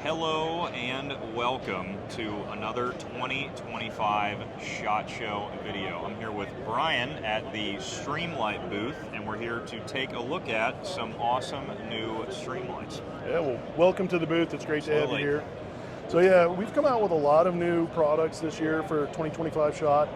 Hello and welcome to another 2025 SHOT Show video. I'm here with Brian at the Streamlight booth, and we're here to take a look at some awesome new Streamlights. Yeah, well, welcome to the booth. It's great to have you here. So yeah, we've come out with a lot of new products this year for 2025 SHOT.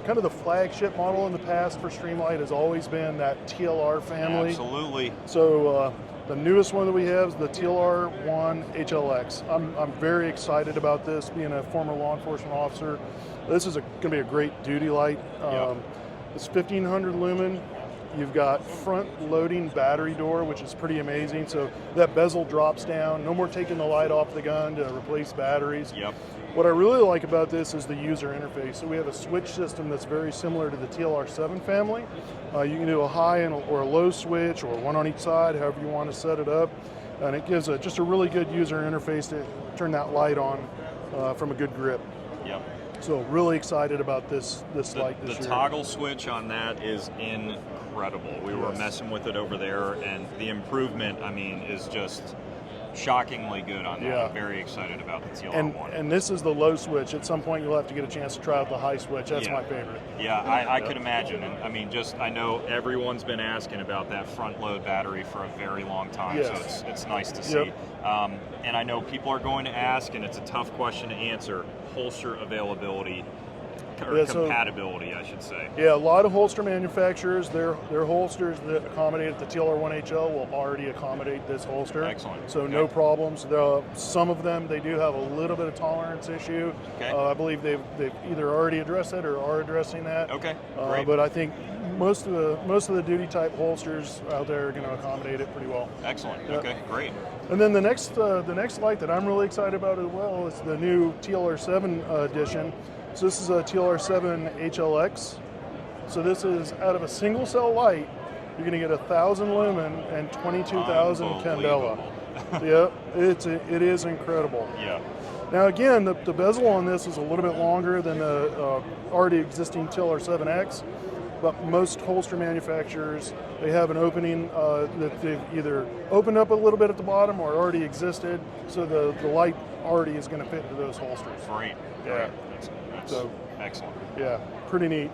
Kind of the flagship model in the past for Streamlight has always been that TLR family. Absolutely. So the newest one that we have is the TLR1 HLX. I'm very excited about this, being a former law enforcement officer. This is going to be a great duty light. It's 1500 lumen. You've got front loading battery door, which is pretty amazing. So that bezel drops down. No more taking the light off the gun to replace batteries. Yep. What I really like about this is the user interface. So we have a switch system that's very similar to the TLR7 family. You can do a high or a low switch, or one on each side, however you want to set it up. And it gives just a really good user interface to turn that light on from a good grip. Yep. So really excited about this light this year. The toggle switch on that is incredible. We were messing with it over there, and the improvement, I mean, is just shockingly good on that. I'm very excited about the TLR1. And this is the low switch. At some point you'll have to get a chance to try out the high switch. That's my favorite. Yeah, I could imagine. And I mean, I know everyone's been asking about that front load battery for a very long time, so it's nice to see. And I know people are going to ask, and it's a tough question to answer, holster availability. Or compatibility, I should say. Yeah, a lot of holster manufacturers, their holsters that accommodate the TLR1HL will already accommodate this holster. Excellent. So no problems. Some of them, they do have a little bit of tolerance issue. Okay. I believe they've either already addressed it or are addressing that. Okay, great. But I think most of the duty type holsters out there are going to accommodate it pretty well. Excellent. Okay, great. And then the next light that I'm really excited about as well is the new TLR7 edition. So this is a TLR7 HLX. So this is out of a single cell light, you're going to get 1,000 lumen and 22,000 candela. Yeah, it is incredible. Yeah. Now again, the bezel on this is a little bit longer than the already existing TLR7X, but most holster manufacturers, they have an opening that they've either opened up a little bit at the bottom or already existed, so the light already is going to fit into those holsters. Great. Yeah. So excellent. Yeah, pretty neat.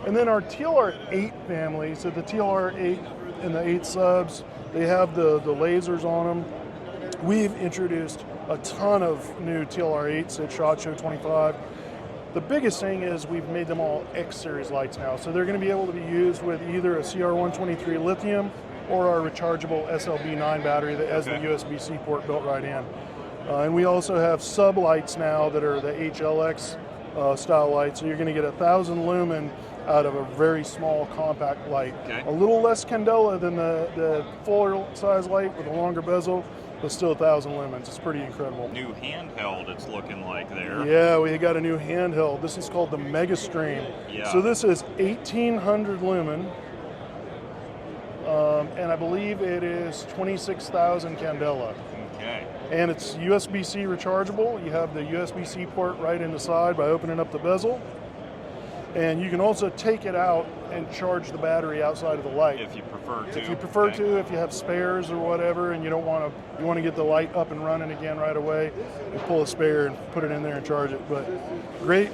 And then our TLR8 family, so the TLR8 and the 8 subs, they have the lasers on them. We've introduced a ton of new TLR8s at SHOT Show 25. The biggest thing is we've made them all X-Series lights now. So they're going to be able to be used with either a CR123 lithium or our rechargeable SLB9 battery that has the USB-C port built right in. And we also have sub lights now that are the HLX style light, so you're going to get 1,000 lumen out of a very small compact light. A little less candela than the fuller size light with a longer bezel, but still 1,000 lumens. It's pretty incredible. New handheld, it's looking like there. Yeah, we got a new handheld. This is called the Mega Stream. Yeah. So this is 1,800 lumen, and I believe it is 26,000 candela. Okay. And it's USB-C rechargeable. You have the USB-C port right in the side by opening up the bezel. And you can also take it out and charge the battery outside of the light. If you prefer to. If you prefer to, if you have spares or whatever, and you want to get the light up and running again right away, you pull a spare and put it in there and charge it. But great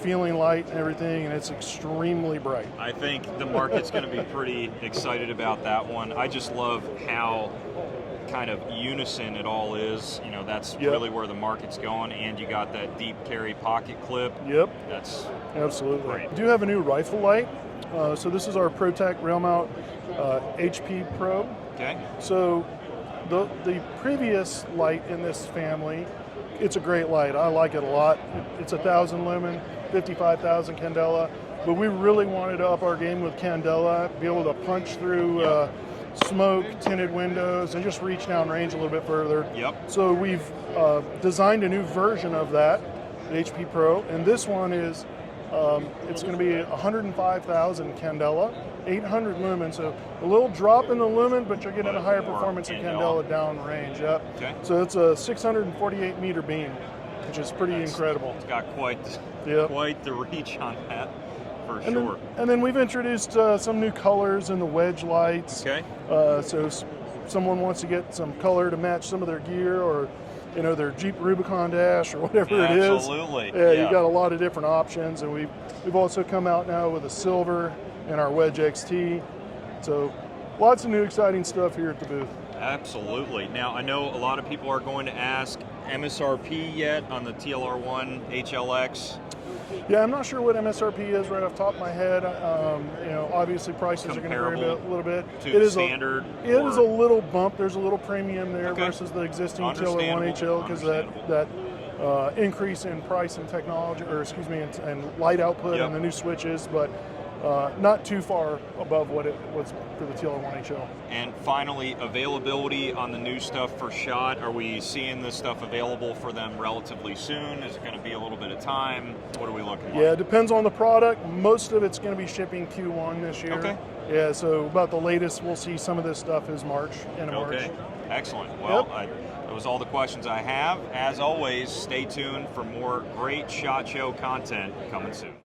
feeling light and everything, and it's extremely bright. I think the market's going to be pretty excited about that one. I just love how kind of unison it all is. You know, that's really where the market's going, and you got that deep carry pocket clip. Yep. That's absolutely great. We do have a new rifle light. So this is our ProTech rail mount HP Pro. Okay. So the previous light in this family, it's a great light. I like it a lot. It's 1,000 lumen, 55,000 candela, but we really wanted to up our game with candela, be able to punch through smoke, tinted windows, and just reach down range a little bit further. Yep. So we've designed a new version of that, the HP Pro, and this one is, it's going to be 105,000 candela, 800 lumen, so a little drop in the lumen, but you're getting a higher performance in candela down range. Yep. Okay. So it's a 648 meter beam, which is pretty incredible. It's got quite the reach on that. For sure. And then we've introduced some new colors in the wedge lights. Okay. So someone wants to get some color to match some of their gear, or their Jeep Rubicon Dash or whatever it is. Absolutely. Yeah, you got a lot of different options, and we've also come out now with a silver and our Wedge XT. So lots of new exciting stuff here at the booth. Absolutely. Now, I know a lot of people are going to ask MSRP yet on the TLR1 HLX. Yeah, I'm not sure what MSRP is right off the top of my head. Obviously prices are going to vary a little bit. To the standard? It is a little bump. There's a little premium there versus the existing TLR1 HL, because that increase in price and technology, and light output and the new switches, but not too far above what it was for the TLR1 HL. And finally, availability on the new stuff for SHOT. Are we seeing this stuff available for them relatively soon? Is it going to be a little bit of time? What are we looking at? Yeah, it depends on the product. Most of it's going to be shipping Q1 this year. Okay. Yeah, so about the latest we'll see some of this stuff is March, end of March. Okay, excellent. Well, that was all the questions I have. As always, stay tuned for more great SHOT Show content coming soon.